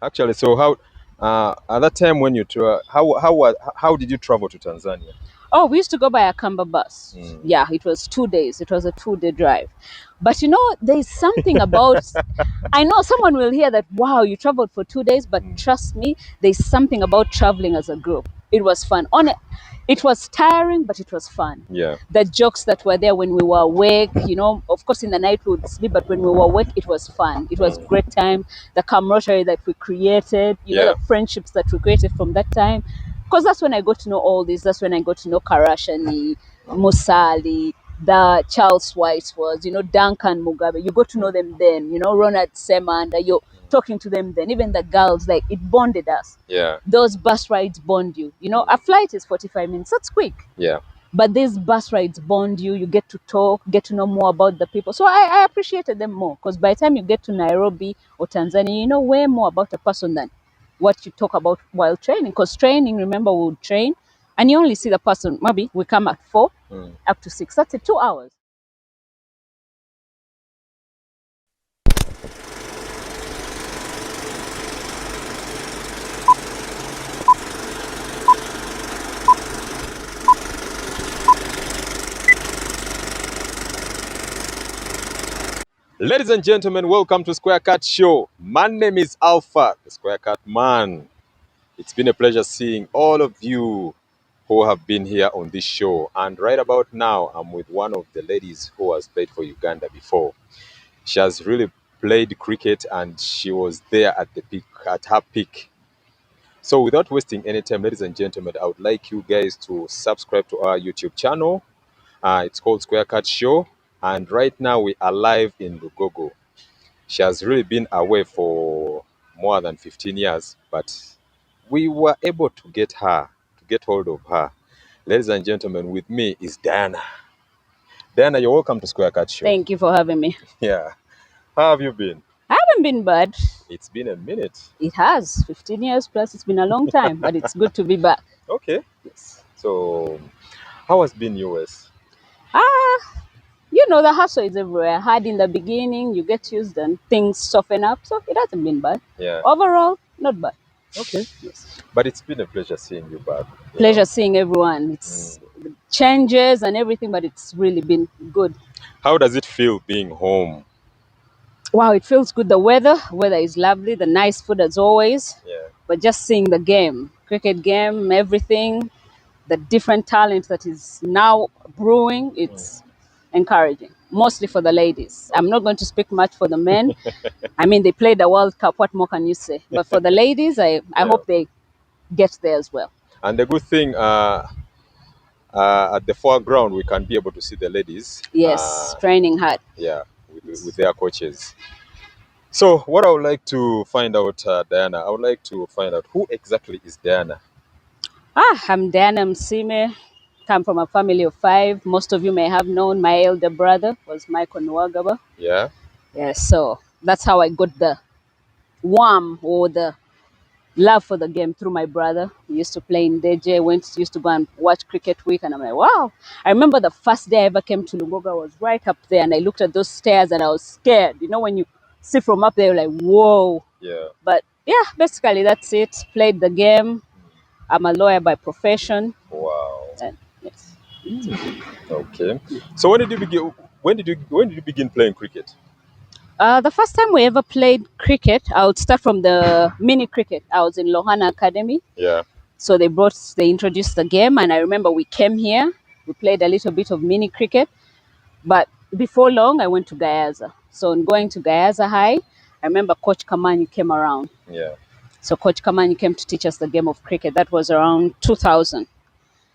Actually, so at that time when you how did you travel to Tanzania? Oh, we used to go by a Kamba bus. Mm. Yeah, it was 2 days. It was a 2-day drive. But there's something about, I know someone will hear that, wow, you traveled for 2 days, but trust me, there's something about traveling as a group. It was fun. It was tiring, but it was fun. Yeah. The jokes that were there when we were awake, of course in the night we would sleep, but when we were awake, it was fun. It was great time. The camaraderie that we created, Yeah. the friendships that we created from that time. Because that's when I got to know all this. That's when I got to know Karashani, Musali, the Charles White was, Duncan Mugabe. You got to know them then, Ronald Semanda. You're talking to them then. Even the girls, like, it bonded us. Yeah. Those bus rides bond you. A flight is 45 minutes. That's quick. Yeah. But these bus rides bond you. You get to talk, get to know more about the people. So I appreciated them more, because by the time you get to Nairobi or Tanzania, you know way more about a person than what you talk about while training. Because training, remember, we would train and you only see the person. Maybe we come at 4 up to 6. That's it, 2 hours. Ladies and gentlemen, welcome to Square Cut Show. My name is Alpha, the Square Cut Man. It's been a pleasure seeing all of you who have been here on this show. And right about now, I'm with one of the ladies who has played for Uganda before. She has really played cricket and she was there at the peak, at her peak. So without wasting any time, ladies and gentlemen, I would like you guys to subscribe to our YouTube channel. It's called Square Cut Show. And right now we are live in Lugogo. She has really been away for more than 15 years, but we were able to get hold of her. Ladies and gentlemen, with me is Diana. Diana, you're welcome to Square Cut Show. Thank you for having me. Yeah. How have you been? I haven't been bad. It's been a minute. It has 15 years plus. It's been a long time, but it's good to be back. Okay. Yes. So, how has been yours? The hustle is everywhere. Hard in the beginning, you get used and things soften up. So it hasn't been bad. Yeah. Overall, not bad. Okay. Yes. But it's been a pleasure seeing you back. Pleasure seeing everyone. It's changes and everything, but it's really been good. How does it feel being home? Wow, it feels good. The weather is lovely. The nice food as always. Yeah. But just seeing the game, cricket game, everything, the different talent that is now brewing, it's encouraging. Mostly for the ladies. I'm not going to speak much for the men. I mean, they played the World Cup. What more can you say? But for the ladies, I hope they get there as well. And the good thing, at the foreground, we can be able to see the ladies. Yes, training hard. Yeah, with their coaches. So what I would like to find out, Diana, I would like to find out who exactly is Diana. I'm Diana Musiime. Come from a family of 5. Most of you may have known my elder brother was Michael Nwagaba. Yeah. Yeah, so that's how I got the warm or the love for the game through my brother. We used to play in DJ, used to go and watch Cricket Week, and I'm like, wow. I remember the first day I ever came to Lugogo, I was right up there, and I looked at those stairs and I was scared. When you see from up there, you're like, whoa. Yeah. But yeah, basically that's it. Played the game. I'm a lawyer by profession. Wow. And yes. Okay. So when did you begin? When did you begin playing cricket? The first time we ever played cricket, I would start from the mini cricket. I was in Lohana Academy. Yeah. So they introduced the game, and I remember we came here, we played a little bit of mini cricket, but before long I went to Gayaza. So in going to Gayaza High, I remember Coach Kamani came around. Yeah. So Coach Kamani came to teach us the game of cricket. That was around 2000.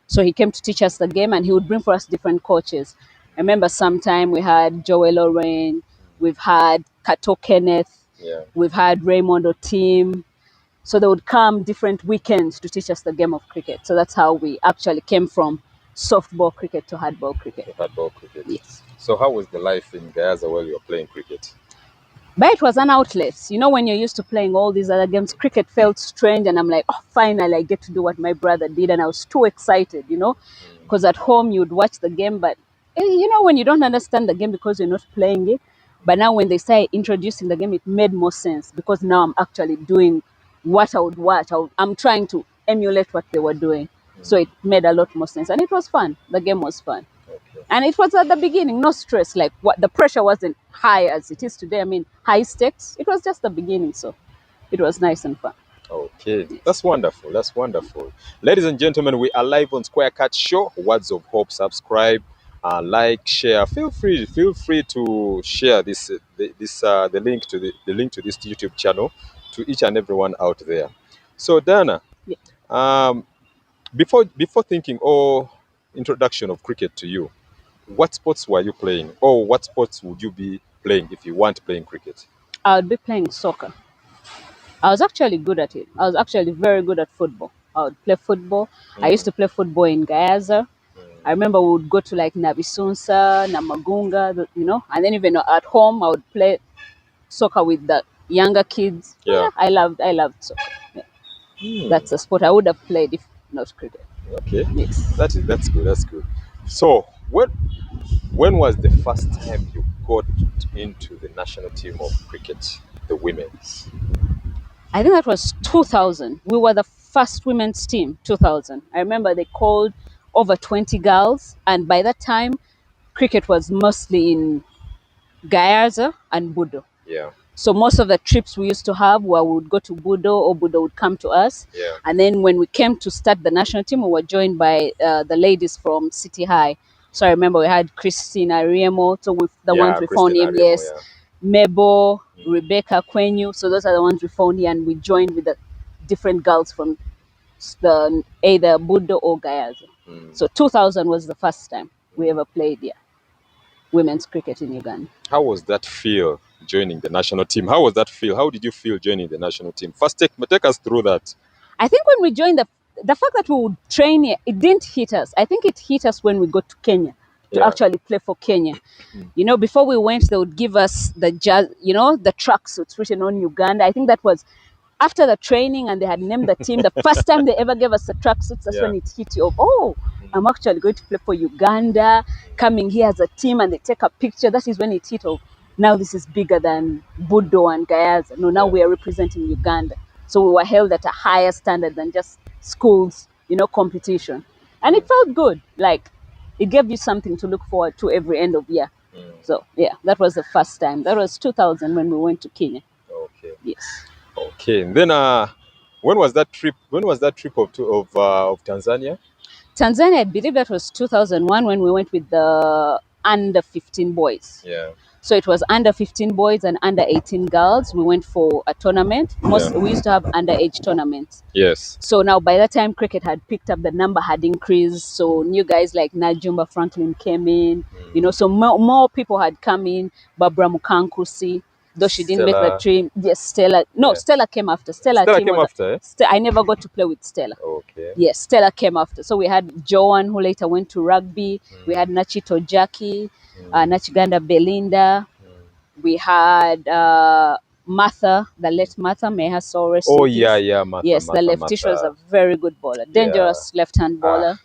So he came to teach us the game, and he would bring for us different coaches. I remember sometime we had Joel Oren, we've had Kato Kenneth, Yeah. we've had Raymond Otim. So they would come different weekends to teach us the game of cricket. So that's how we actually came from softball cricket to hardball cricket. Hardball cricket. Yes. So how was the life in Gayaza while you were playing cricket? But it was an outlet. When you're used to playing all these other games, cricket felt strange, and I'm like, oh, finally I get to do what my brother did. And I was too excited, because at home you'd watch the game, but when you don't understand the game because you're not playing it. But now when they started introducing the game, it made more sense, because now I'm actually doing what I would watch. I'm trying to emulate what they were doing. So it made a lot more sense. And it was fun. The game was fun. Okay. And it was at the beginning, no stress. Like what the pressure wasn't high as it is today. I mean, high stakes. It was just the beginning. So it was nice and fun. Okay, that's wonderful. That's wonderful. Ladies and gentlemen, we are live on Square Cat Show. Words of hope. Subscribe, like, share. Feel free to share the link to the link to this YouTube channel to each and everyone out there. So Dana, Yeah. before thinking or introduction of cricket to you, what sports were you playing, or what sports would you be playing if you weren't playing cricket? I would be playing soccer. I was actually good at it. I was actually very good at football. I would play football. I used to play football in Gayaza. I remember we would go to like Nabisunsa, Namagunga, and then even at home I would play soccer with the younger kids. Yeah. I loved soccer. Yeah. That's a sport I would have played if not cricket. Okay, Yes. that's good. That's good. So when was the first time you got into the national team of cricket, the women's? I think that was 2000. We were the first women's team, 2000. I remember they called over 20 girls, and by that time, cricket was mostly in Gayaza and Budo. Yeah. So most of the trips we used to have where we would go to Budo or Budo would come to us. Yeah. And then when we came to start the national team, we were joined by the ladies from City High. So I remember we had Christina Riemo, so with the ones we found Christina him, Ariemo, yes. Mebo, Rebecca Kwenyu. So those are the ones we found here, and we joined with the different girls from the either Budo or Gayaza. So 2000 was the first time we ever played here, women's cricket in Uganda. How was that feel joining the national team? How was that feel? How did you feel joining the national team? First, take us through that. I think when we joined the fact that we would train here, it didn't hit us. I think it hit us when we got to Kenya to actually play for Kenya. Before we went, they would give us the the tracksuits written on Uganda. I think that was after the training, and they had named the team. The first time they ever gave us the tracksuits, that's when it hit you. Oh, I'm actually going to play for Uganda, coming here as a team, and they take a picture. That is when it hit. Oh, now this is bigger than Budo and Gayaza. No, now we are representing Uganda. So we were held at a higher standard than just schools, competition. And it felt good. Like, it gave you something to look forward to every end of year. So, yeah, that was the first time. That was 2000 when we went to Kenya. Okay. Yes. Okay. And then when was that trip? When was that trip of Tanzania? Tanzania, I believe that was 2001 when we went with the under 15 boys. Yeah. So it was under 15 boys and under 18 girls. We went for a tournament. We used to have underage tournaments. Yes. So now by that time, cricket had picked up, the number had increased. So new guys like Najumba Franklin came in, so more people had come in. Barbara Mukankusi, though she didn't make the team. Yes, Stella. No, Stella came after. Stella came after, eh? I never got to play with Stella. Okay. Yes, Stella came after. So we had Joan, who later went to rugby. We had Nachito Jackie, Nachiganda Belinda. We had Martha, the late Martha, may her soul rest in peace. Yeah, Martha. Yes, Martha, the lefty. She was a very good bowler, dangerous left-hand bowler.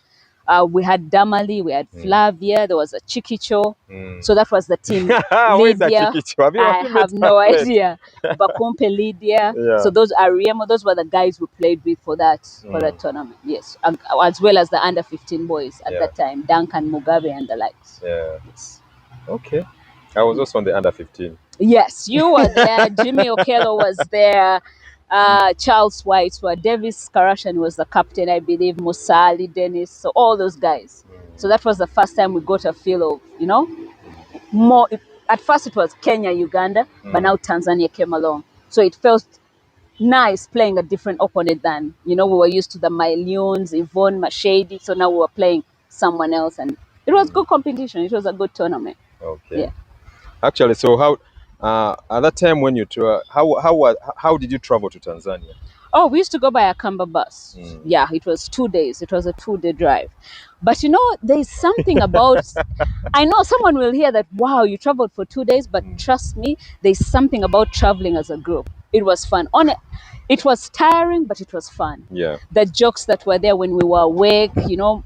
We had Damali, we had Flavia, there was a Chikicho. So that was the team. Who is that Chikicho? I have no idea. Bakumpe Lydia. So those Ariemo, those were the guys we played with for that tournament. Yes, as well as the under 15 boys at that time, Duncan Mugabe and the likes. Yeah. Yes. Okay. I was also on the under 15. Yes, you were there. Jimmy Okello was there. Charles White, Davis Karashan was the captain, I believe. Musali, Dennis, so all those guys. So that was the first time we got a feel of, more. At first it was Kenya, Uganda, but now Tanzania came along. So it felt nice playing a different opponent than, we were used to the Mylions, Yvonne, Mashady. So now we were playing someone else, and it was good competition. It was a good tournament. Okay. Yeah. Actually, so how at that time when you how did you travel to Tanzania? Oh, we used to go by a Kamba bus. Yeah, it was 2 days. It was a 2-day drive. But there's something about, I know someone will hear that, wow, you traveled for 2 days, but trust me, there's something about traveling as a group. It was fun. It was tiring, but it was fun. Yeah. The jokes that were there when we were awake,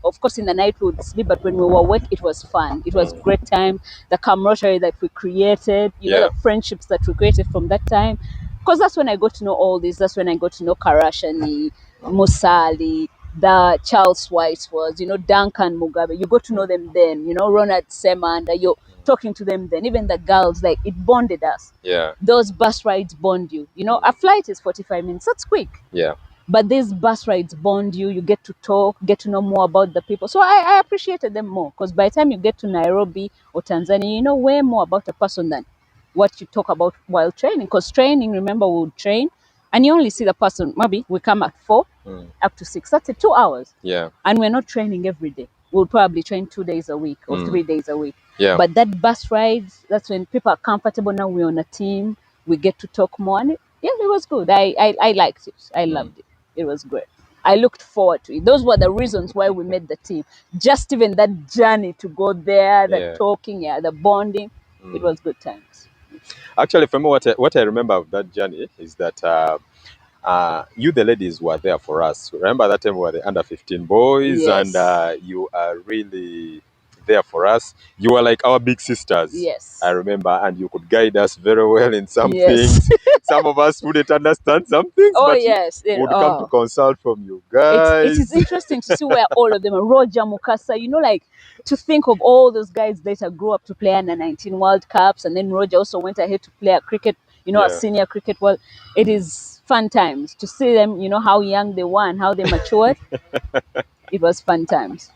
of course in the night we would sleep, but when we were awake, it was fun. It was great time. The camaraderie that we created, the friendships that we created from that time. Because that's when I got to know all this. That's when I got to know Karashani, Musali, the Charles White was, Duncan Mugabe. You got to know them then, Ronald Semanda. You're talking to them then. Even the girls, like, it bonded us. Yeah. Those bus rides bond you. A flight is 45 minutes. That's quick. Yeah. But these bus rides bond you. You get to talk, get to know more about the people. So I appreciated them more, because by the time you get to Nairobi or Tanzania, you know way more about a person than what you talk about while training. Because training, remember, we would train and you only see the person. Maybe we come at 4 up to 6. That's it, 2 hours. Yeah. And we're not training every day. We'll probably train 2 days a week or 3 days a week. Yeah. But that bus rides, that's when people are comfortable. Now we're on a team. We get to talk more. And it was good. I liked it. I loved it. It was great. I looked forward to it. Those were the reasons why we made the team. Just even that journey to go there, the talking, the bonding. It was good times. Actually, for me, what I remember of that journey is that you, the ladies, were there for us. Remember that time we were the under 15 boys, Yes. and you are really there for us. You were like our big sisters. Yes. I remember, and you could guide us very well in some Yes. things. Some of us wouldn't understand some things, Oh, but yes. you would come to consult from you guys. It is interesting to see where all of them are. Roger Mukasa, like, to think of all those guys later grew up to play under 19 World Cups, and then Roger also went ahead to play a cricket, a senior cricket world. It is fun times to see them, how young they were and how they matured. It was fun times.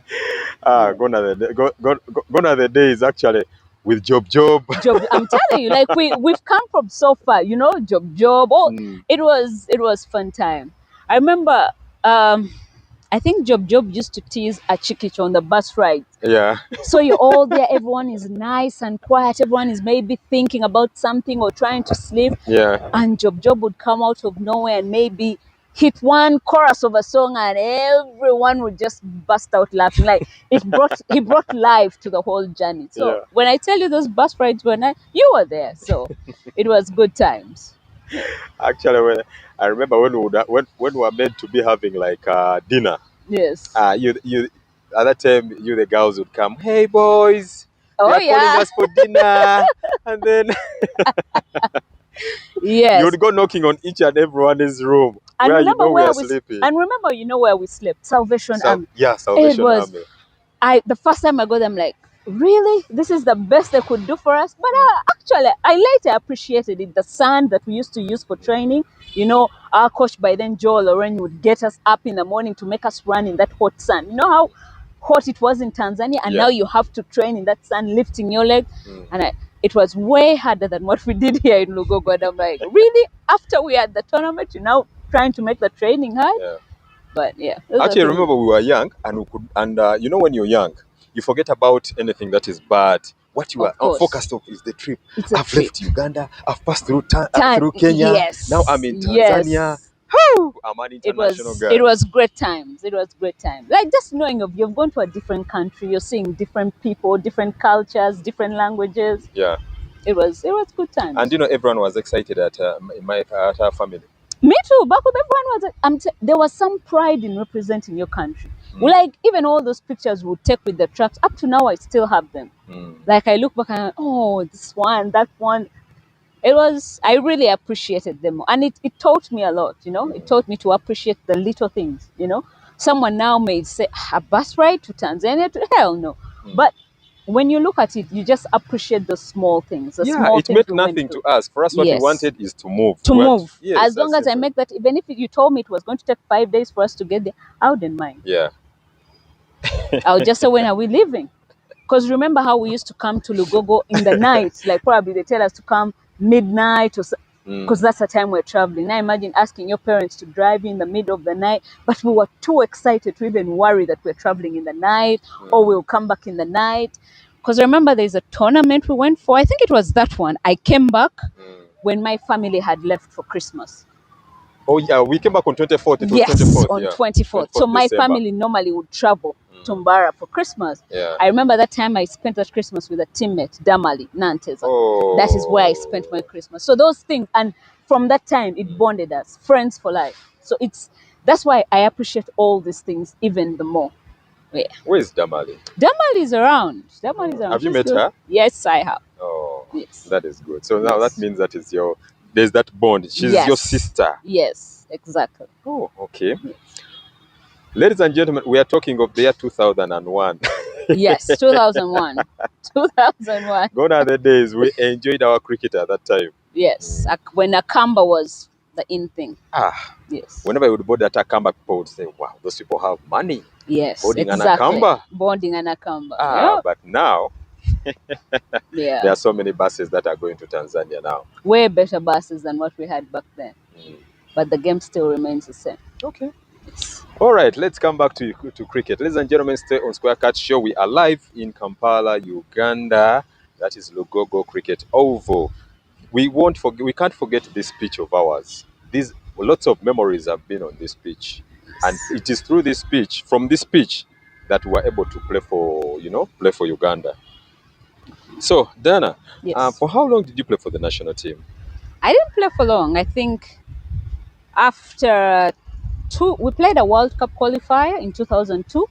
Gone are the days actually with Job. I'm telling you, like, we've come from so far, Job. Oh, it was fun time. I remember, I think Job used to tease a Chikich on the bus ride. Yeah. So you're all there, everyone is nice and quiet, everyone is maybe thinking about something or trying to sleep. Yeah. And Job would come out of nowhere and maybe hit one chorus of a song and everyone would just bust out laughing. Like, he brought life to the whole journey. So when I tell you those bus rides were nice, you were there. So it was good times. Actually, I remember when we were meant to be having like dinner. Yes. You at that time, you, the girls, would come. Hey boys, Oh, they are calling us for dinner, and then yes, you would go knocking on each and everyone's room and where remember we are sleeping. And remember, where we slept? Salvation Army. Yeah, Salvation Army. The first time I got them, like, really, this is the best they could do for us. But actually, I later appreciated it. The sun that we used to use for training, our coach by then, Joel Loren, would get us up in the morning to make us run in that hot sun. You know how hot it was in Tanzania, and now you have to train in that sun, lifting your leg. And it was way harder than what we did here in Lugogo. And I'm like, really? After we had the tournament, you're now trying to make the training hard? Yeah. But yeah. Actually, remember we were young, and we could, and when you're young, you forget about anything that is bad. What you are focused on is the trip. I've left Uganda. I've passed through Kenya. Yes. Now I'm in Tanzania. Yes. I'm an international guy. It was great times. It was great times. Like, just knowing you've gone to a different country, you're seeing different people, different cultures, different languages. Yeah. It was good times. And everyone was excited at our family. Me too. Back up, everyone was. There was some pride in representing your country. Like, even all those pictures we would take with the trucks. Up to now, I still have them. Like, I look back and this one, that one. I really appreciated them, and it taught me a lot. It taught me to appreciate the little things. Someone now may say, a bus ride to Tanzania? Hell no. But when you look at it, you just appreciate the small things. It meant nothing to us. For us, what we wanted is to move. Yes, as long as I make that, even if you told me it was going to take 5 days for us to get there, I wouldn't mind. Yeah. I would just say, when are we leaving? Because remember how we used to come to Lugogo in the night? Like, probably they tell us to come midnight, or because that's the time we're traveling. Now imagine asking your parents to drive in the middle of the night, but we were too excited to even worry that we're traveling in the night or we'll come back in the night. Because remember, there's a tournament we went for. I think it was that one. I came back when my family had left for Christmas. Oh yeah, we came back on 24th. It was yes, 24th, on 24th. So my family normally would travel to Mbara for Christmas. Yeah. I remember that time I spent that Christmas with a teammate, Damali Nantes. That is where I spent my Christmas. So those things, and from that time, it bonded us, friends for life. So that's why I appreciate all these things even the more. Yeah. Where is Damali? Damali is around. Have you met her? Yes, I have. Oh, yes. That is good. So now that means that is your there's that bond. She's your Yes. sister. Yes, exactly. Oh, okay. Yes. Ladies and gentlemen, we are talking of the year 2001. Yes, 2001. 2001. Gone are the days we enjoyed our cricket at that time. Yes, when Akamba was the in thing. Ah, Yes. whenever you would board that Akamba, people would say, wow, those people have money. Yes, Boarding an exactly. Akamba. Bonding and Akamba. Ah, Yeah. but now Yeah. there are so many buses that are going to Tanzania now. Way better buses than what we had back then. But the game still remains the same. Okay. Yes. All right, let's come back to cricket. Ladies and gentlemen, stay on Square Cut Show. We are live in Kampala, Uganda. That is Lugogo Cricket Oval. We can't forget this pitch of ours. These lots of memories have been on this pitch, and it is through this pitch, from this pitch, that we were able to play for Uganda. So, Dana, Yes. for how long did you play for the national team? I didn't play for long. I think after we played a World Cup qualifier in 2002.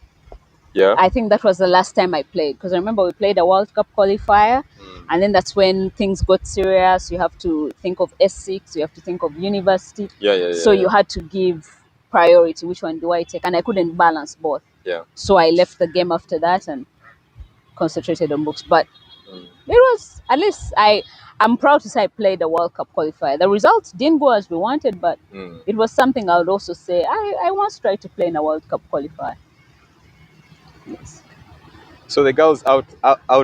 Yeah. I think that was the last time I played, because I remember we played a World Cup qualifier, and then that's when things got serious. You have to think of S6, you have to think of university. Yeah. So you had to give priority. Which one do I take? And I couldn't balance both. Yeah. So I left the game after that and concentrated on books. But it was, at least I'm proud to say I played a World Cup qualifier. The results didn't go as we wanted, but it was something I would also say I once tried to play in a World Cup qualifier. Yes. So the girls out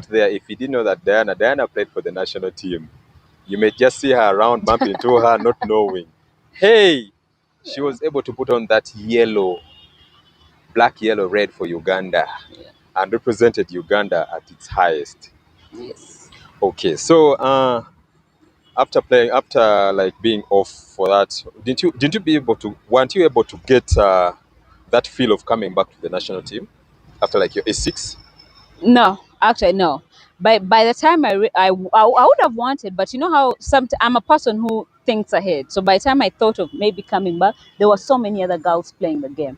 there, if you didn't know that Diana played for the national team, you may just see her around, bump into her, not knowing. Hey, she was able to put on that black, yellow, red for Uganda, and represented Uganda at its highest. Yes. Okay, so after like being off for that, weren't you able to get that feel of coming back to the national team after like your A6? No, actually, no. By the time I would have wanted, but you know how I'm a person who thinks ahead. So by the time I thought of maybe coming back, there were so many other girls playing the game.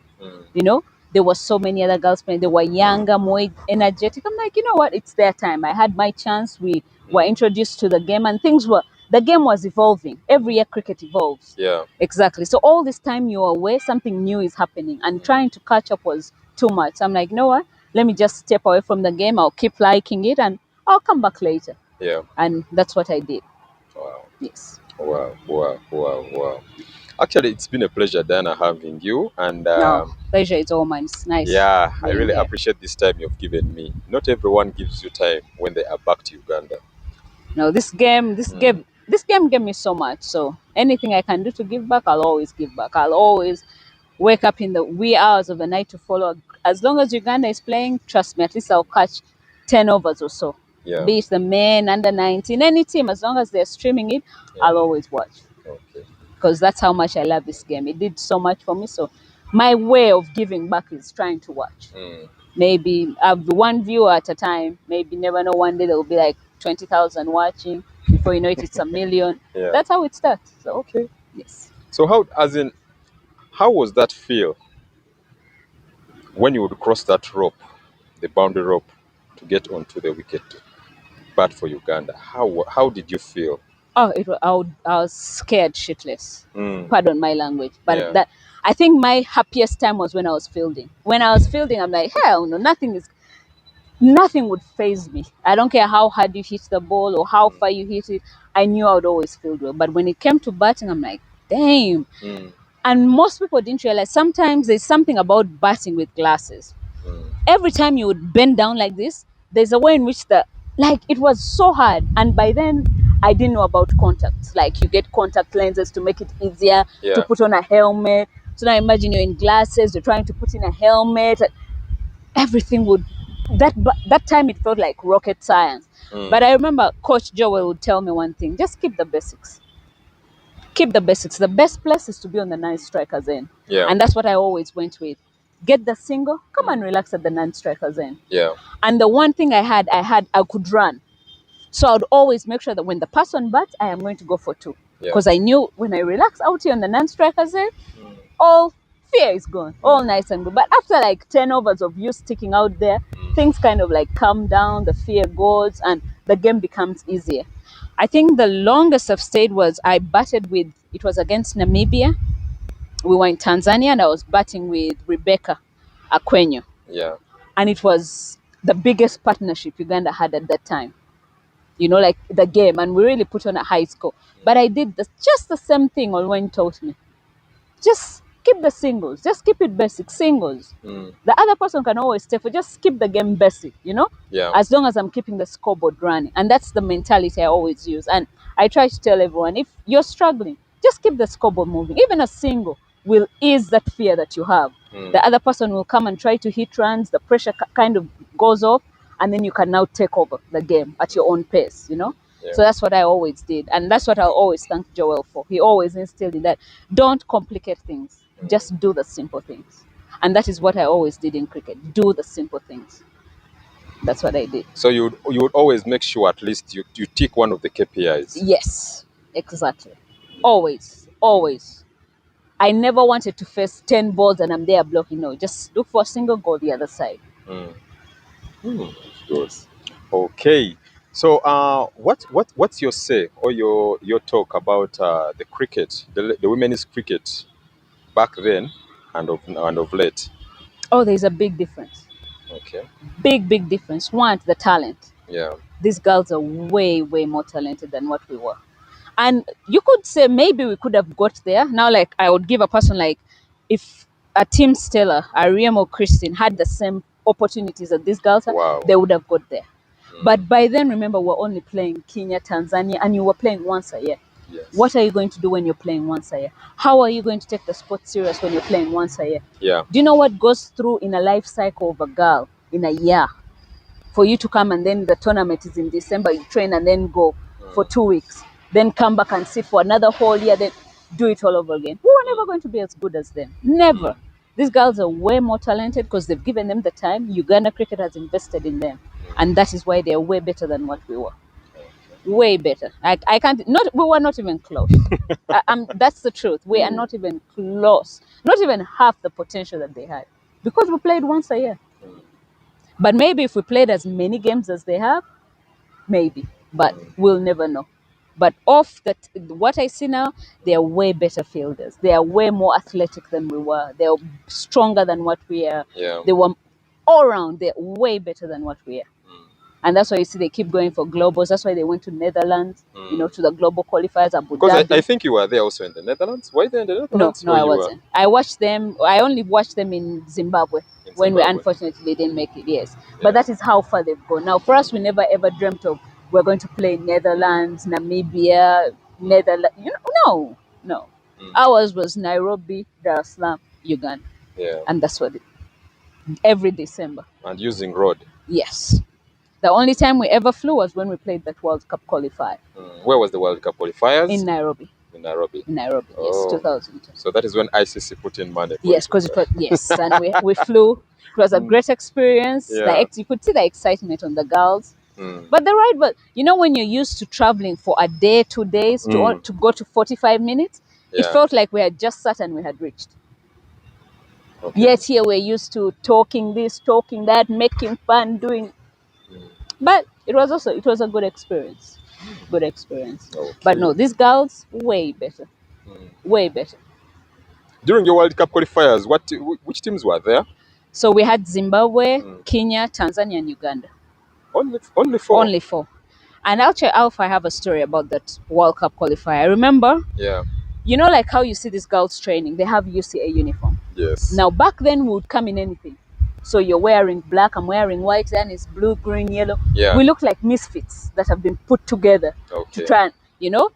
You know, there were so many other girls playing. They were younger, more energetic. I'm like, you know what? It's their time. I had my chance. We were introduced to the game, and the game was evolving. Every year, cricket evolves. Yeah. Exactly. So all this time you're away, something new is happening, and trying to catch up was too much. I'm like, you know what? Let me just step away from the game. I'll keep liking it, and I'll come back later. Yeah. And that's what I did. Wow. Yes. Wow. Actually, it's been a pleasure, Diana, having you. And No, pleasure is all mine. It's nice. yeah, I being really here. appreciate this time you've given me. Not everyone gives you time when they are back to Uganda. No, this game gave me so much. So anything I can do to give back, I'll always give back. I'll always wake up in the wee hours of the night to follow. As long as Uganda is playing, trust me, at least I'll catch 10 overs or so. Yeah. Be it the men, under 19, any team, as long as they're streaming it, I'll always watch. Okay. Because that's how much I love this game. It did so much for me. So my way of giving back is trying to watch. Maybe I'll be one viewer at a time. Maybe never know, one day there will be like 20,000 watching. Before you know it, it's a million. Yeah. That's how it starts. So Okay. yes. So how was that feel when you would cross that rope, the boundary rope, to get onto the wicket to bat for Uganda? How did you feel? Oh, I was scared shitless. Pardon my language, but Yeah. I think my happiest time was when I was fielding. When I was fielding, I'm like, hell no, nothing would phase me. I don't care how hard you hit the ball or how far you hit it. I knew I would always field well. But when it came to batting, I'm like, damn. And most people didn't realize sometimes there's something about batting with glasses. Every time you would bend down like this, there's a way in which it was so hard. And by then, I didn't know about contacts. Like, you get contact lenses to make it easier to put on a helmet. So now imagine you're in glasses, you're trying to put in a helmet. Everything would, that time it felt like rocket science. But I remember Coach Joel would tell me one thing: just keep the basics. Keep the basics. The best place is to be on the 9 strikers end. Yeah. And that's what I always went with. Get the single, come and relax at the 9 strikers end. Yeah. And the one thing I could run. So I would always make sure that when the person bats, I am going to go for 2. Because I knew when I relax out here on the 9 strikers end, all fear is gone, all nice and good. But after like 10 overs of you sticking out there, things kind of like calm down, the fear goes, and the game becomes easier. I think the longest I've stayed was I batted with, it was against Namibia. We were in Tanzania and I was batting with Rebecca Akwenyo. Yeah. And it was the biggest partnership Uganda had at that time. You know, like the game, and we really put on a high score. But I did just the same thing Olwen taught me. Just keep the singles. Just keep it basic. Singles. The other person can always stay for, just keep the game basic, you know? Yeah. As long as I'm keeping the scoreboard running. And that's the mentality I always use. And I try to tell everyone, if you're struggling, just keep the scoreboard moving. Even a single will ease that fear that you have. The other person will come and try to hit runs, the pressure kind of goes off, and then you can now take over the game at your own pace, you know? Yeah. So that's what I always did. And that's what I always thank Joel for. He always instilled in that. Don't complicate things. Just do the simple things. And that is what I always did in cricket. Do the simple things. That's what I did. So you would always make sure at least you tick one of the KPIs. Yes, exactly. Always, always. I never wanted to face 10 balls and I'm there blocking. No, just look for a single goal the other side. Good. Okay. So what's your say or your talk about the cricket, the women's cricket back then and of late? Oh, there's a big difference. Okay. Big difference. One, the talent. Yeah. These girls are way more talented than what we were. And you could say maybe we could have got there. Now, like, I would give a person like, if a Team Stella, Ariam or Christine had the same opportunities that these girls had, Wow. they would have got there. But by then, remember, we're only playing Kenya, Tanzania, and you were playing once a year. Yes. What are you going to do when you're playing once a year? How are you going to take the sport serious when you're playing once a year? Yeah. Do you know what goes through in a life cycle of a girl in a year? For you to come and then the tournament is in December, you train and then go for 2 weeks, then come back and sit for another whole year, then do it all over again. We were never going to be as good as them. Never. These girls are way more talented because they've given them the time. Uganda cricket has invested in them. And that is why they're way better than what we were. Way better. I can't, not, we were not even close. That's the truth. We are not even close. Not even half the potential that they had. Because we played once a year. But maybe if we played as many games as they have, maybe. But we'll never know. But off that, what I see now, they are way better fielders. They are way more athletic than we were. They are stronger than what we are. Yeah. They were all around. They're way better than what we are. And that's why you see they keep going for globals. That's why they went to Netherlands, you know, to the global qualifiers, Abu Dhabi. Because I think you were there also in the Netherlands. Were you there in the Netherlands? No, I wasn't. I watched them. I only watched them in Zimbabwe when we unfortunately didn't make it. Yes, but that is how far they've gone. Now, for us, we never ever dreamt of we're going to play Netherlands, Namibia, Netherlands. You know, no. Ours was Nairobi, Dar es Salaam, Uganda. Yeah. And that's what every December. And using road. Yes. The only time we ever flew was when we played that World Cup qualifier. Where was the World Cup qualifiers? In Nairobi. In Nairobi. In Nairobi, yes, 2002. So that is when ICC put in money. Yes, because it was, yes, and we flew. It was a great experience. Yeah. You could see the excitement on the girls. But the ride, but you know, when you're used to traveling for a day, 2 days, to go to 45 minutes, it felt like we had just sat and we had reached. Okay. Yet here we're used to talking this, talking that, making fun, doing. But it was a good experience. Good experience. Okay. But no, these girls, way better. Way better. During your World Cup qualifiers, which teams were there? So we had Zimbabwe, Kenya, Tanzania, and Uganda. Only four? Only four. And actually, Alpha, I have a story about that World Cup qualifier. I remember, you know, like how you see these girls training, they have UCA uniform. Yes. Now, back then, we would come in anything. So you're wearing black, I'm wearing white, then it's blue, green, yellow. Yeah. We look like misfits that have been put together to try and, you know.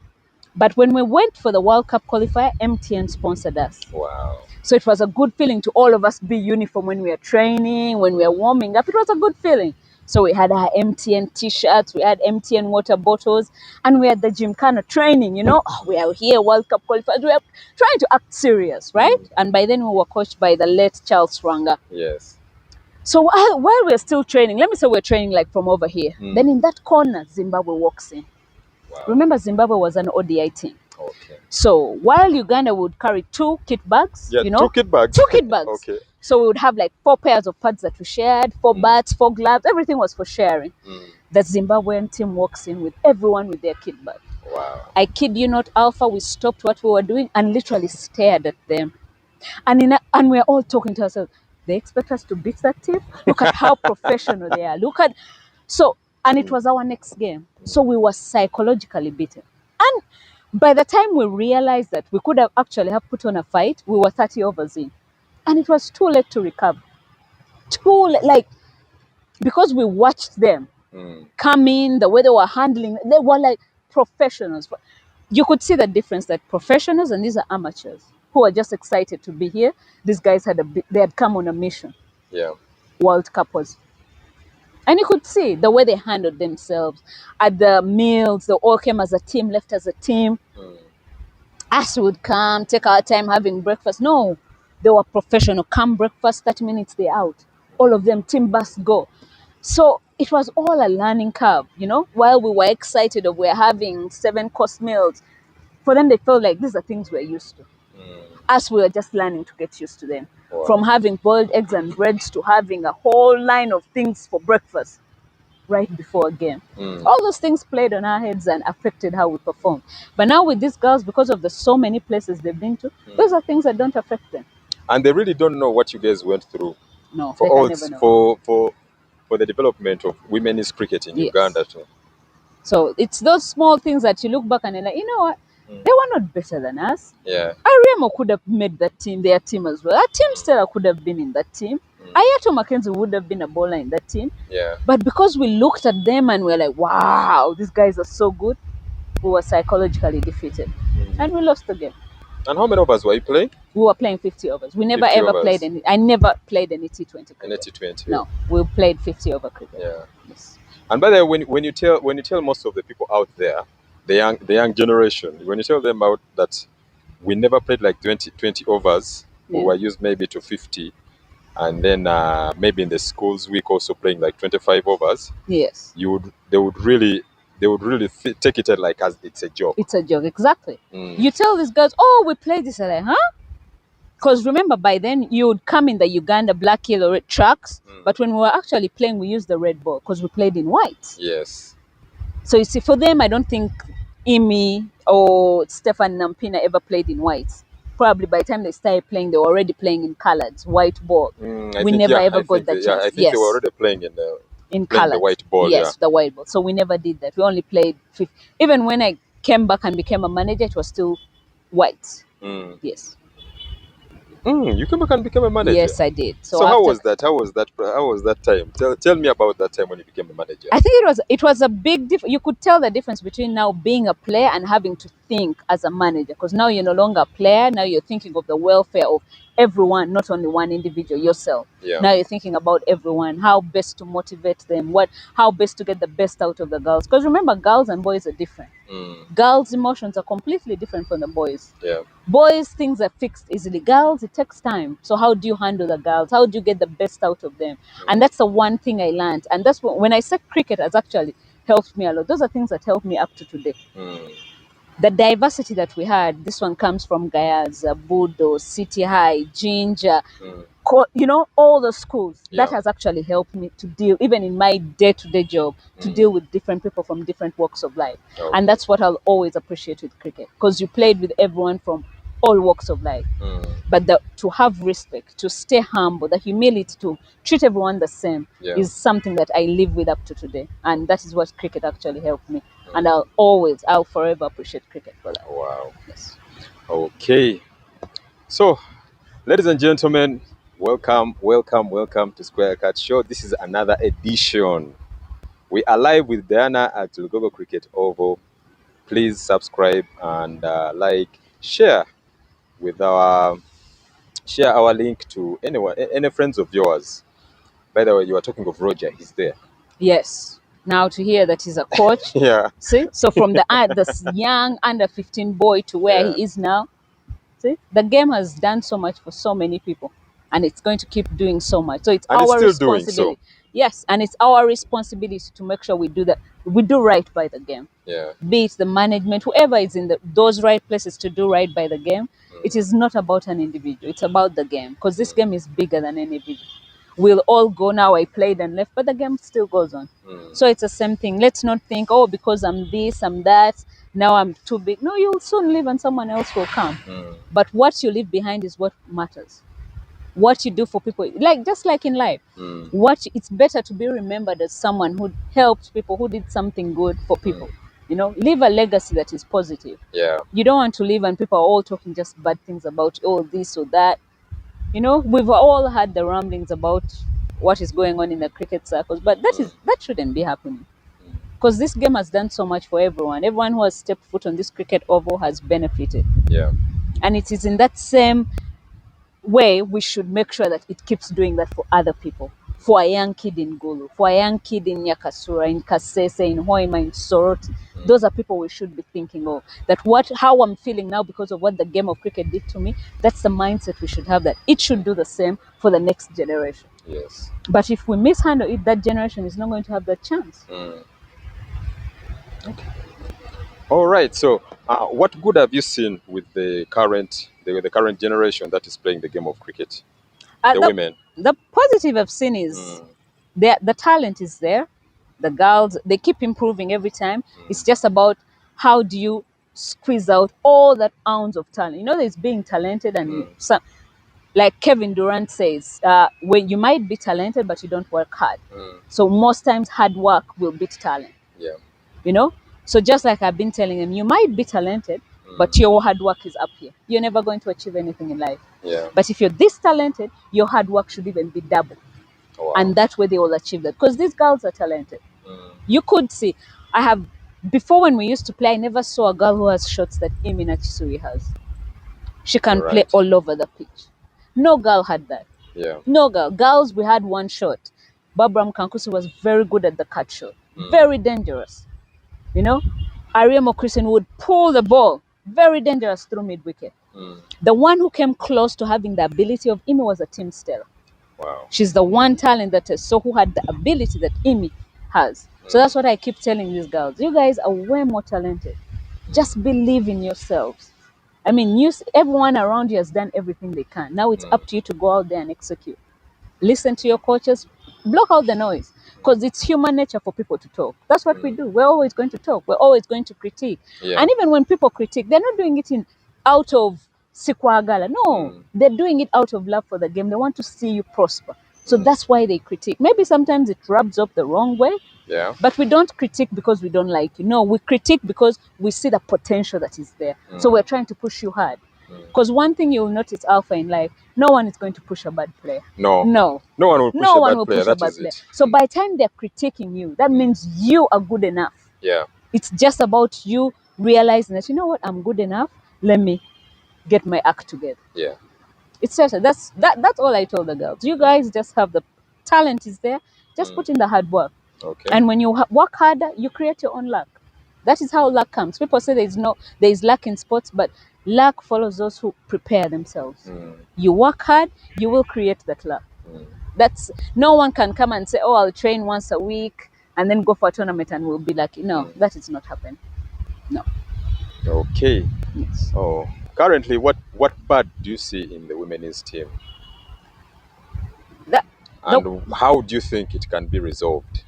But when we went for the World Cup qualifier, MTN sponsored us. Wow. So it was a good feeling to all of us be uniform when we are training, when we are warming up. It was a good feeling. So we had our MTN t-shirts, we had MTN water bottles, and we had the Gymkhana training, you know. Oh, we are here, World Cup qualifiers. We are trying to act serious, right? And by then we were coached by the late Charles Ranga. Yes. So while we're still training, let me say we're training like from over here. Then in that corner, Zimbabwe walks in. Wow. Remember, Zimbabwe was an ODI team. Okay. So while Uganda would carry 2 kit bags, you know, 2 kit bags. 2 kit bags. Okay. So we would have like 4 pairs of pads that we shared, 4 bats, 4 gloves. Everything was for sharing. the Zimbabwean team walks in with everyone with their kit bag. Wow. I kid you not, Alpha, we stopped what we were doing and literally stared at them. And we're all talking to ourselves. They expect us to beat that team? Look at how professional they are. Look at so and it was our next game. So we were psychologically beaten. And by the time we realized that we could have actually have put on a fight, we were 30 overs in. And it was too late to recover. Like because we watched them come in, the way they were handling, they were like professionals. You could see the difference that professionals and these are amateurs who are just excited to be here. These guys they had come on a mission. Yeah. World Cup was, and you could see the way they handled themselves at the meals. They all came as a team, left as a team. Us would come, take our time having breakfast. No, they were professional. Come breakfast, 30 minutes, they're out. All of them, team bus, go. So it was all a learning curve, while we were excited of we're having 7-course meals. For them, they felt like these are things we're used to. Us, we were just learning to get used to them. Wow. From having boiled eggs and breads to having a whole line of things for breakfast right before a game. All those things played on our heads and affected how we performed. But now with these girls, because of the so many places they've been to, those are things that don't affect them. And they really don't know what you guys went through. No, for they can all never know. for the development of women's cricket in Yes. Uganda too. So it's those small things that you look back and you're like, you know what? They were not better than us. Yeah. Ariemo could have made their team as well. Our team Stella could have been in that team. Ayato Mackenzie would have been a bowler in that team. Yeah. But because we looked at them and we're like, wow, these guys are so good, we were psychologically defeated. And we lost the game. And how many overs were you playing? We were playing 50 overs. We never 50 ever overs. played any. I never played any T20 cricket. Any T20. No, we played 50 over cricket. Yeah. Yes. And by the way, when you tell most of the people out there, the young generation, when you tell them out that we never played like 20 overs, we were used maybe to 50, and then maybe in the schools week also playing like 25 overs. Yes. They would really take it like as it's a joke. It's a joke, exactly. You tell these girls, oh, we played this, like, huh? Because remember, by then you would come in the Uganda black, yellow, red tracks, but when we were actually playing, we used the red ball because we played in white. Yes. So you see, for them, I don't think Imi or Stefan Nampina ever played in white. Probably by the time they started playing, they were already playing in colours, white ball. We never ever got that chance. Yeah, I think they were already playing in colours. The white ball. Yes, the white ball. So we never did that. We only played 50. Even when I came back and became a manager, it was still white. Yes. You came back and became a manager. Yes, I did. So how was that? How was that time? Tell me about that time when you became a manager. I think it was a big difference. You could tell the difference between now being a player and having to think as a manager, because now you're no longer a player. Now you're thinking of the welfare of everyone, not only one individual, yourself. Yeah. Now you're thinking about everyone, how best to motivate them, how best to get the best out of the girls. Because remember, girls and boys are different. Girls' emotions are completely different from the boys. Yeah. Boys, things are fixed easily. Girls, it takes time. So how do you handle the girls? How do you get the best out of them? And that's the one thing I learned. And that's when I said cricket has actually helped me a lot. Those are things that help me up to today. The diversity that we had, this one comes from Gayaza, Budo, City High, Ginger, all the schools. Yeah. That has actually helped me to deal, even in my day-to-day job, to deal with different people from different walks of life. Okay. And that's what I'll always appreciate with cricket, because you played with everyone from all walks of life. But to have respect, to stay humble, the humility to treat everyone the same is something that I live with up to today. And that is what cricket actually helped me. And I'll forever appreciate cricket for that. Wow. Yes. Okay. So, ladies and gentlemen, welcome to Square Cat Show. This is another edition. We are live with Diana at Lugogo Cricket Oval. Please subscribe and share our link to any friends of yours. By the way, you are talking of Roger. He's there. Yes. Now to hear that he's a coach. Yeah. See? So from this young under 15 boy to where he is now. See? The game has done so much for so many people. And it's going to keep doing so much. So it's our responsibility. Doing so. Yes, and it's our responsibility to make sure we do that. We do right by the game. Yeah. Be it the management, whoever is in those right places to do right by the game. It is not about an individual. It's about the game, because this game is bigger than any individual. We'll all go now. I played and left, but the game still goes on. So it's the same thing. Let's not think, oh, because I'm this, I'm that, now I'm too big. No, you'll soon leave and someone else will come. But what you leave behind is what matters. What you do for people, like just like in life, it's better to be remembered as someone who helped people, who did something good for people. You know, leave a legacy that is positive. Yeah. You don't want to live and people are all talking just bad things about, oh, this or that. You know, we've all had the ramblings about what is going on in the cricket circles, but that shouldn't be happening, because this game has done so much for everyone. Everyone who has stepped foot on this cricket oval has benefited. Yeah. And it is in that same way we should make sure that it keeps doing that for other people. For a young kid in Gulu, for a young kid in Nyakasura, in Kasese, in Hoima, in Soroti, those are people we should be thinking of. That how I'm feeling now because of what the game of cricket did to me, that's the mindset we should have, that it should do the same for the next generation. Yes. But if we mishandle it, that generation is not going to have that chance. All right. So, what good have you seen with the current generation that is playing the game of cricket? The women. The positive I've seen is the talent is there. The girls, they keep improving every time. It's just about how do you squeeze out all that ounce of talent. You know, there's being talented and some, like Kevin Durant says, when you might be talented, but you don't work hard. So most times hard work will beat talent. Yeah. You know? So just like I've been telling him, you might be talented, but your hard work is up here. You're never going to achieve anything in life. Yeah. But if you're this talented, your hard work should even be double. Wow. And that way they will achieve that. Because these girls are talented. You could see, before when we used to play, I never saw a girl who has shots that Imi Nachisuri has. She can play all over the pitch. No girl had that. Yeah. No girl. Girls, we had one shot. Barbara Mkankusi was very good at the cut shot. Very dangerous. You know, Ariemo Christian would pull the ball, very dangerous through mid wicket. The one who came close to having the ability of Imi was a Team Stella. Wow. She's the one talent who had the ability that Imi has. So that's what I keep telling these girls. You guys are way more talented. Just believe in yourselves. I mean, everyone around you has done everything they can. Now it's up to you to go out there and execute. Listen to your coaches, block out the noise, because it's human nature for people to talk. That's what we do. We're always going to talk. We're always going to critique. Yeah. And even when people critique, they're not doing it out of sikwagala. No, they're doing it out of love for the game. They want to see you prosper. So that's why they critique. Maybe sometimes it rubs up the wrong way. Yeah. But we don't critique because we don't like you. No, we critique because we see the potential that is there. So we're trying to push you hard. Because one thing you'll notice, Alpha, in life, no one is going to push a bad player. No. No. No one will push No a one bad will player. push a That bad is player. it. So by the time they're critiquing you, that means you are good enough. Yeah. It's just about you realizing that, you know what, I'm good enough. Let me get my act together. Yeah. It's certain. That's all I told the girls. You guys just have the talent is there. Just put in the hard work. Okay. And when you work harder, you create your own luck. That is how luck comes. People say there is luck in sports, but luck follows those who prepare themselves. You work hard, you will create that luck. That's no one can come and say, "Oh, I'll train once a week and then go for a tournament and we'll be lucky." No, that is not happening. No. Okay. Yes. Oh, currently, what bad do you see in the women's team? And how do you think it can be resolved?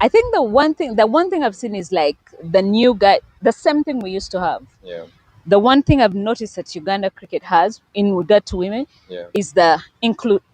I think the one thing I've seen is like the new guy, the same thing we used to have. Yeah. The one thing I've noticed that Uganda cricket has in regard to women is the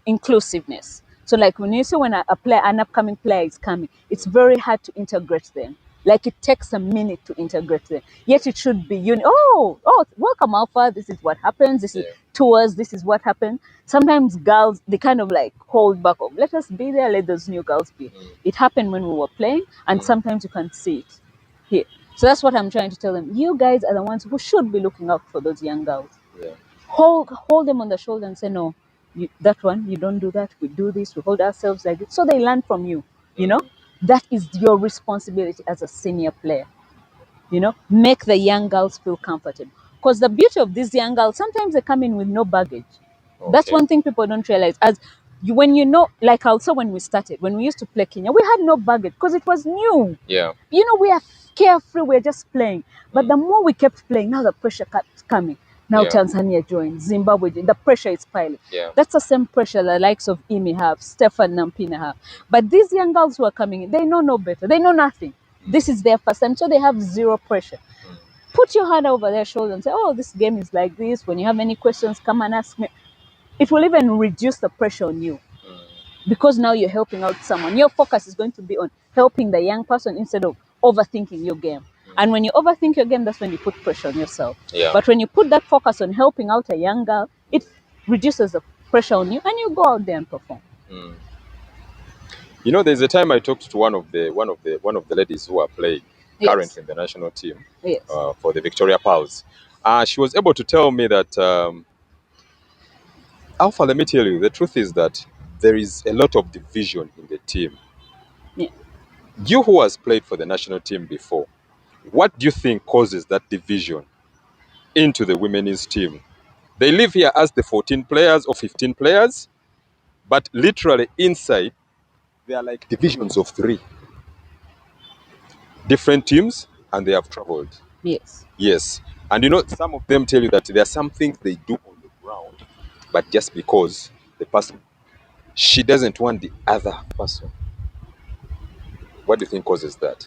inclusiveness. So like when you see when an upcoming player is coming, it's very hard to integrate them. Like it takes a minute to integrate them. Yet it should be oh, welcome Alpha, this is what happens, this is tours, this is what happened. Sometimes girls, they kind of like hold back of, let us be there, let those new girls be. It happened when we were playing, and sometimes you can see it here. So that's what I'm trying to tell them. You guys are the ones who should be looking out for those young girls. Yeah. Hold them on the shoulder and say, no, that one, you don't do that. We do this. We hold ourselves like this. So they learn from you. You know, that is your responsibility as a senior player. You know, make the young girls feel comfortable. Because the beauty of these young girls, sometimes they come in with no baggage. Okay. That's one thing people don't realize. When you know, like also when we started, when we used to play Kenya, we had no baggage because it was new. Yeah. You know, we are carefree, we're just playing. But the more we kept playing, now the pressure kept coming. Now Yeah. Tanzania joined, Zimbabwe joined. The pressure is piling. Yeah. That's the same pressure the likes of Imi have, Stefan Nampina have. But these young girls who are coming in, they know no better. They know nothing. This is their first time, so they have zero pressure. Put your hand over their shoulder and say, oh, this game is like this. When you have any questions, come and ask me. It will even reduce the pressure on you because now you're helping out someone. Your focus is going to be on helping the young person instead of overthinking your game. And when you overthink your game, that's when you put pressure on yourself. Yeah. But when you put that focus on helping out a young girl, it reduces the pressure on you and you go out there and perform. You know, there's a time I talked to one of the ladies who are playing Yes. currently in the national team Yes. for the Victoria Pals. She was able to tell me that Alpha, let me tell you, the truth is that there is a lot of division in the team. Yeah. You who has played for the national team before, what do you think causes that division into the women's team? They live here as the 14 players or 15 players, but literally inside, they are like divisions of 3. Different teams, and they have traveled. Yes. Yes. And you know, some of them tell you that there are some things they do on the ground, but just because the person, she doesn't want the other person. What do you think causes that?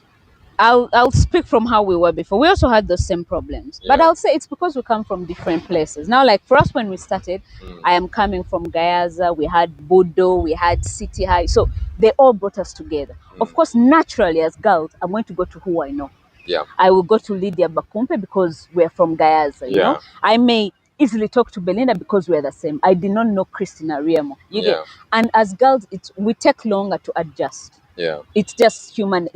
I'll speak from how we were before. We also had those same problems, but Yeah. I'll say it's because we come from different places. Now, like for us when we started, I am coming from Gayaza. We had Bodo, we had City High, so they all brought us together. Of course, naturally as girls, I'm going to go to who I know. Yeah. I will go to Lydia Bakumpe because we're from Gayaza. You know, Yeah. I may easily talk to Belinda because we're the same. I did not know Christina Riemo. You Yeah. get, and as girls, we take longer to adjust. Yeah. It's just human.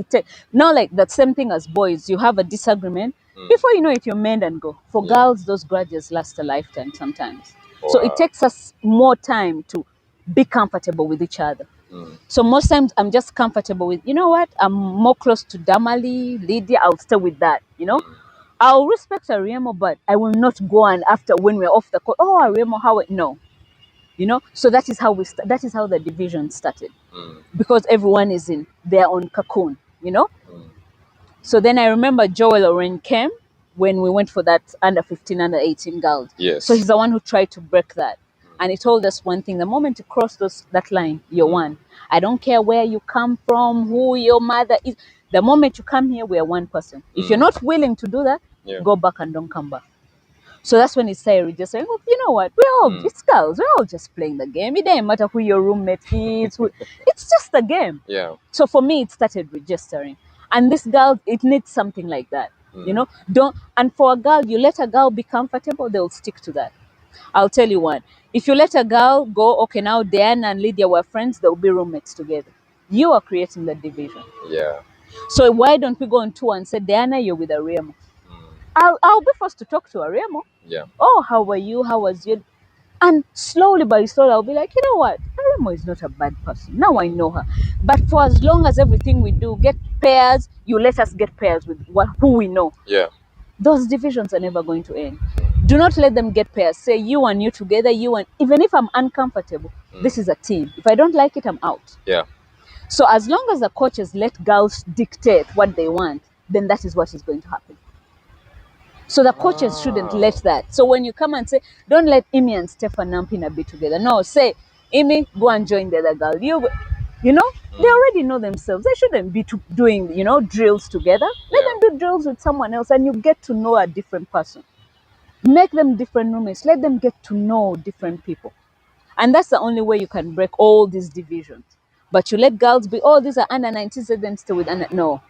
Now, like that same thing as boys, you have a disagreement. Before you know it, you mend and go. For Yeah. girls, those grudges last a lifetime sometimes. So it Wow. takes us more time to be comfortable with each other. So most times I'm just comfortable with, you know what, I'm more close to Damali, Lydia, I'll stay with that, you know. I'll respect Ariemo, but I will not go and after when we're off the court, oh, Ariemo, no. You know, so that is how that is how the division started. Because everyone is in their own cocoon, you know. So then I remember Joel Oren came when we went for that under 15, under 18 girls. Yes. So he's the one who tried to break that. And he told us one thing: the moment you cross that line, you're one. I don't care where you come from, who your mother is. The moment you come here, we are one person. If you're not willing to do that, Yeah. go back and don't come back. So that's when he started just saying, oh, you know what? We're all, it's girls. We're all just playing the game. It doesn't matter who your roommate is. It's just a game. Yeah. So for me, it started registering. And this girl, it needs something like that. You know, and for a girl, you let a girl be comfortable, they'll stick to that. I'll tell you what, if you let a girl go, okay, now Diana and Lydia were friends, they'll be roommates together. You are creating the division. Yeah. So why don't we go on tour and say, Diana, you're with Ariemo? I'll be forced to talk to Ariemo. Yeah. Oh, how were you? How was you? And slowly by slowly, I'll be like, you know what? Aremo is not a bad person. Now I know her. But for as long as everything we do, get pairs, you let us get pairs with who we know. Yeah. Those divisions are never going to end. Do not let them get pairs. Say you and you together, you and even if I'm uncomfortable, this is a team. If I don't like it, I'm out. Yeah. So as long as the coaches let girls dictate what they want, then that is what is going to happen. So the coaches shouldn't let that. So when you come and say, don't let Imi and Stefan Nampina be together. No, say, Imi, go and join the other girl. You know, they already know themselves. They shouldn't be doing, you know, drills together. Let them do drills with someone else and you get to know a different person. Make them different roommates. Let them get to know different people. And that's the only way you can break all these divisions. But you let girls be, oh, these are under 19s, let them stay with under. No.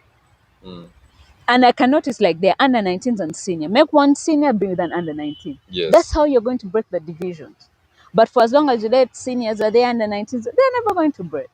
And I can notice like they're under 19s and senior. Make one senior be with an under 19. Yes. That's how you're going to break the divisions. But for as long as you let seniors are there under 19s, they're never going to break.